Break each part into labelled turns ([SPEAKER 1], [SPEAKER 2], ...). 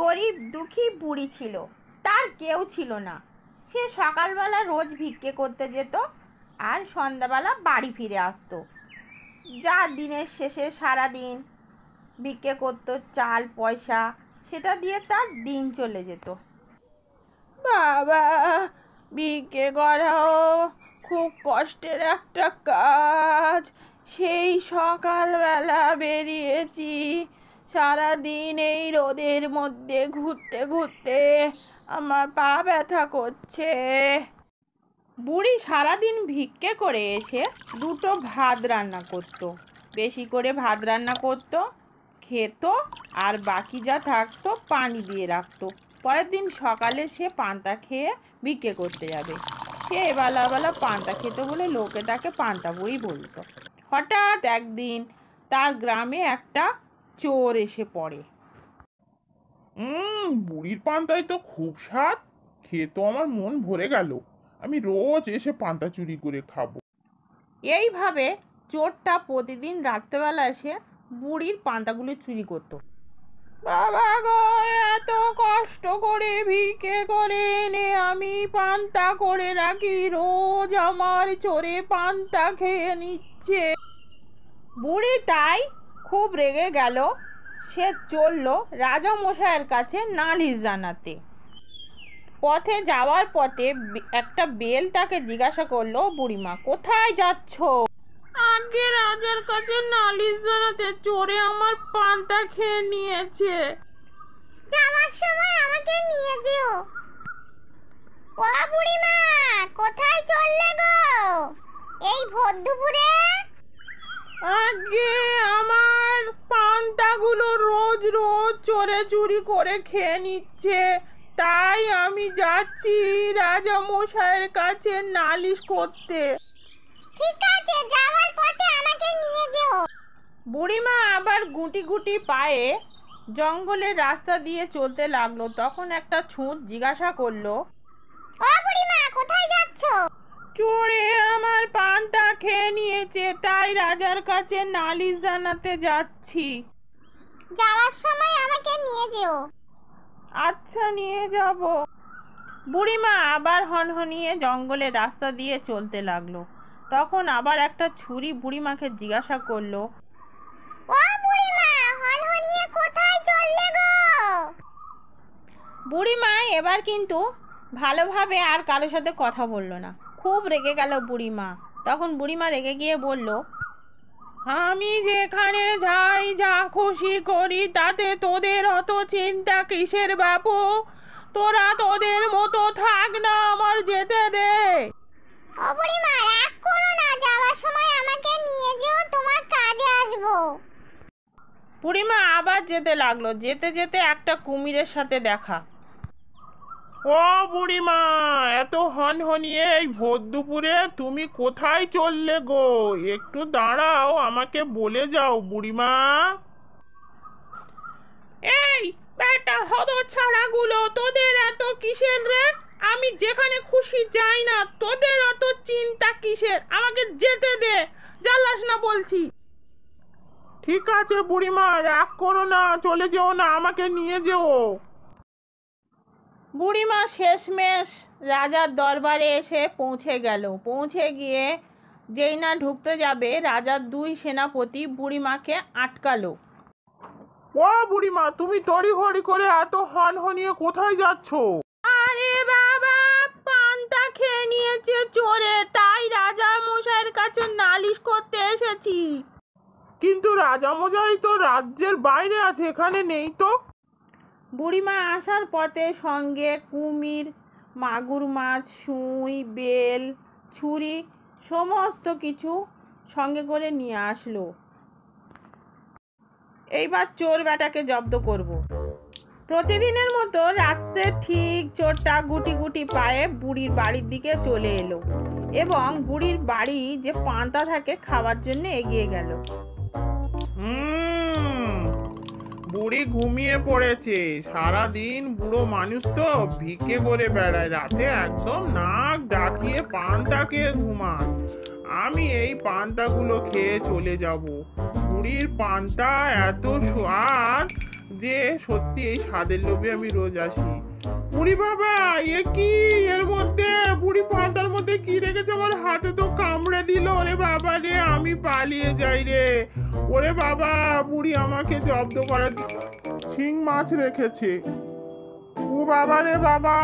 [SPEAKER 1] গরিব দুঃখী বুড়ি ছিল, তার কেউ ছিল না। সে সকালবেলা রোজ ভিক্ষে করতে যেত আর সন্ধ্যাবেলা বাড়ি ফিরে আসতো। যা দিনের শেষে সারাদিন ভিক্ষে করতো, চাল পয়সা, সেটা দিয়ে তার দিন চলে যেত। বাবা, ভিক্ষে করাও খুব কষ্টের একটা কাজ। সেই সকালবেলা বেরিয়েছি, সারাদিন এই রোদের মধ্যে ঘুরতে ঘুরতে আমার পা ব্যথা করছে। বুড়ি সারাদিন ভিক্ষে করে এসে দুটো ভাত রান্না করতো, বেশি করে ভাত রান্না করতো, খেত, আর বাকি যা থাকতো পানি দিয়ে রাখতো। পরের দিন সকালে সে পান্তা খেয়ে ভিক্ষে করতে যাবে। সে এবেলা পান্তা খেতে বলে লোকে তাকে পান্তা বুড়ি বলতো। হঠাৎ একদিন তার গ্রামে একটা চোর এসে পড়ে।
[SPEAKER 2] বুড়ির পান্তায় তো খুব স্বাদ, খেয়ে তো আমার মন ভরে গেল। আমি রোজ এসে পান্তা চুরি করে খাবো।
[SPEAKER 1] এইভাবে চোরটা প্রতিদিন রাত্রেবেলা এসে বুড়ির পান্তাগুলো চুরি করতো। বাবা গো, এত কষ্ট করে ভিক্ষে করে এনে আমি পান্তা করে রাখি, রোজ আমার চোরে পান্তা খেয়ে নিচ্ছে। বুড়ি তাই খুব রেগে গেল। সে চলল রাজামশাইয়ের কাছে নালিশ জানাতে। পথে যাওয়ার পথে একটা বেল তাকে জিজ্ঞাসা করলো, বুড়িমা কোথায় যাচ্ছ? আগে রাজার কাছে নালিশ জানাতে, চোরে আমার পান্তা খেয়ে নিয়েছে।
[SPEAKER 3] যাওয়ার সময় আমাকে নিয়ে যেও। ও বুড়িমা, কোথায় চললে গো এই ভোর দুপুরে?
[SPEAKER 1] আগে আমার পান্তাগুলো রোজ রোজ চোরে চুরি করে খেয়ে নিচ্ছে, তাই আমি যাচ্ছি রাজা মশাইয়ের কাছে নালিশ করতে।
[SPEAKER 3] ঠিক আছে, যাওয়ার পথে আমাকে নিয়ে যেও।
[SPEAKER 1] বুড়িমা আবার গুটি গুটি পায়ে জঙ্গলের রাস্তা দিয়ে চলতে লাগলো। তখন একটা ছুঁচ জিজ্ঞাসা করলো,
[SPEAKER 3] ও বুড়িমা, কোথায় যাচ্ছ?
[SPEAKER 1] চোরে আমার পান্তা খেয়ে নিয়েছে, তাই রাজার কাছে নালিশ জানাতে যাচ্ছি।
[SPEAKER 3] যাওয়ার সময় আমাকে নিয়ে যেও।
[SPEAKER 1] আচ্ছা, নিয়ে যাব। বুড়িমা আবার হনহনিয়ে জঙ্গলের রাস্তা দিয়ে চলতে লাগলো। তখন আবার একটা ছুরি বুড়িমাকে জিজ্ঞাসা করলো,
[SPEAKER 3] ও বুড়িমা, হনহনিয়ে কোথায় চললে গো?
[SPEAKER 1] বুড়িমা এবার কিন্তু ভালোভাবে আর কারোর সাথে কথা বললো না। খুব রেগে গেল বুড়িমা। তখন বুড়িমা রেগে গিয়ে বলল, আমি যেখানে যাই, যা খুশি করি, তাতে তোদের অত চিন্তা কিসের বাপু? তোরা তোদের মতো থাক না, আমার যেতে দে।
[SPEAKER 3] ও বুড়িমা, রাগ করো না, যাওয়ার সময় আমাকে নিয়ে যেও, তোমার কাজে আসবো।
[SPEAKER 1] বুড়িমা আবার যেতে লাগলো। যেতে যেতে একটা কুমিরের সাথে দেখা।
[SPEAKER 2] ও বুড়িমা, এত হনহনিয়ে এই ভোর দুপুরে তুমি কোথায় চললে গো? একটু দাঁড়াও, আমাকে বলে যাও বুড়িমা।
[SPEAKER 1] এই বেটা হতচ্ছাড়াগুলো, তোদের এত কিসের রে? আমি যেখানে খুশি যাই না, তোদের অত চিন্তা কিসের? আমাকে যেতে দে, জ্বালাস না বলছি।
[SPEAKER 2] ঠিক আছে বুড়িমা, রাগ করো না, চলে যেও না, আমাকে নিয়ে যেও।
[SPEAKER 1] বুড়িমা শেষমেশ রাজার দরবারে এসে পৌঁছে গেল। পৌঁছে গিয়ে যেই না ঢুকতে যাবে, রাজার দুই সেনাপতি বুড়িমাকে আটকালো।
[SPEAKER 2] ও বুড়িমা, তুমি তড়িঘড়ি করে এত হনহনিয়ে কোথায় যাচ্ছ?
[SPEAKER 1] আরে বাবা, পান্তা খেয়ে নিয়েছে চোরে, তাই রাজা মশাইয়ের কাছে নালিশ করতে এসেছি।
[SPEAKER 2] কিন্তু রাজামশাই তো রাজ্যের বাইরে আছে, এখানে নেই তো।
[SPEAKER 1] বুড়িমা আসার পথে সঙ্গে কুমির, মাগুর মাছ, সুঁই, বেল, ছুরি সমস্ত কিছু সঙ্গে করে নিয়ে আসলো। এইবার চোর বেটাকে জব্দ করব। প্রতিদিনের মতো রাত্রে ঠিক চোরটা গুটি গুটি পায়ে বুড়ির বাড়ির দিকে চলে এলো এবং বুড়ির বাড়ি যে পান্তা থাকে খাওয়ার জন্য এগিয়ে গেল।
[SPEAKER 2] বুড়ি ঘুমিয়ে পড়েছে। সারাদিন বুড়ো মানুষ তো ভিক্ষে করে বেড়ায়, রাতে একদম নাক ডাকিয়ে পান্তা খেয়ে ঘুমান। আমি এই পান্তাগুলো খেয়ে চলে যাব। বুড়ির পান্তা এত স্বাদ, যে সত্যি এই স্বাদের লোভে আমি রোজ আসি। বুড়ি বাবা, এ কি এর মধ্যে? বুড়ি পাতার মধ্যে কি রেখেছে? আমার হাতে তো কামড়ে দিল। ওরে বাবা রে, আমি পালিয়ে যাই রে। ওরে বাবা, বুড়ি আমাকে জব্দ করার শিং মাছ রেখেছে। ও বাবা রে বাবা,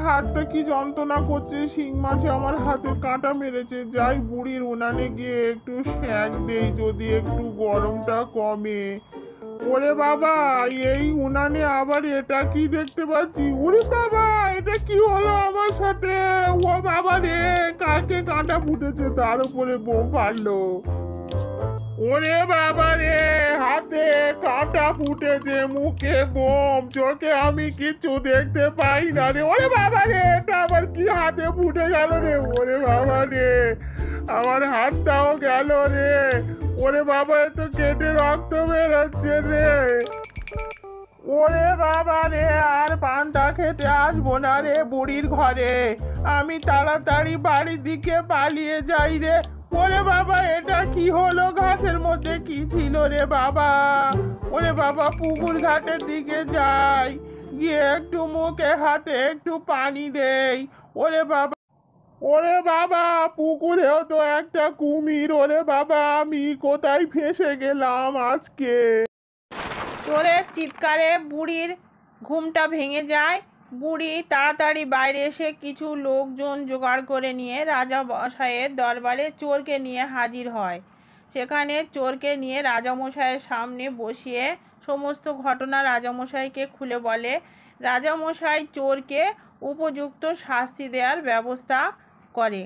[SPEAKER 2] হাতটা কি যন্ত্রণা করছে। শিং মাছে আমার হাতে কাঁটা মেরেছে। যাই বুড়ির উনানে গিয়ে একটু সেঁক দেই, যদি একটু গরমটা কমে। ওরে বাবা, এই উনানে আবার এটা কি দেখতে পাচ্ছি? ওরে বাবা, এটা কি হলো আমার সাথে? ও বাবা রে, কাকে কাঁটা ফুটেছে, তার উপরে বোম ফাটলো। ওরে বাবা রে, হাতে কাঁটা ফুটেছে, মুখে বোম, চোখে আমি কিচ্ছু দেখতে পাই না রে। ওরে বাবা রে, এটা আবার কি হাতে ফুটে গেল রে? ওরে বাবা রে, আমার হাতটাও গেল রে। ওরে বাবা, এ তো কেটে রক্ত বেরোচ্ছে রে। ওরে বাবা রে, আর পান্তা খেতে আসবো না রে বুড়ির ঘরে। আমি তাড়াতাড়ি বাড়ির দিকে পালিয়ে যাই রে। ওরে বাবা, এটা কি হলো? ঘাসের মধ্যে কি ছিল রে বাবা? ওরে বাবা, পুকুর ঘাটের দিকে যাই, গিয়ে একটু মুখে হাতে একটু পানি দেই। ওরে বাবা, ওরে বাবা, পুকুরেও তো একটা কুমির। ওরে বাবা, আমি কোথায় ফেঁসে গেলাম আজকে?
[SPEAKER 1] চোরের চিৎকারে বুড়ির ঘুমটা ভেঙে যায়। বুড়ি তাড়াতাড়ি বাইরে এসে কিছু লোকজন জোগাড় করে নিয়ে রাজামশাইয়ের দরবারে চোরকে নিয়ে হাজির হয়। সেখানে চোরকে নিয়ে রাজামশাইয়ের সামনে বসিয়ে সমস্ত ঘটনা রাজামশাইকে খুলে বলে। রাজামশাই চোরকে উপযুক্ত শাস্তি দেওয়ার ব্যবস্থা করে।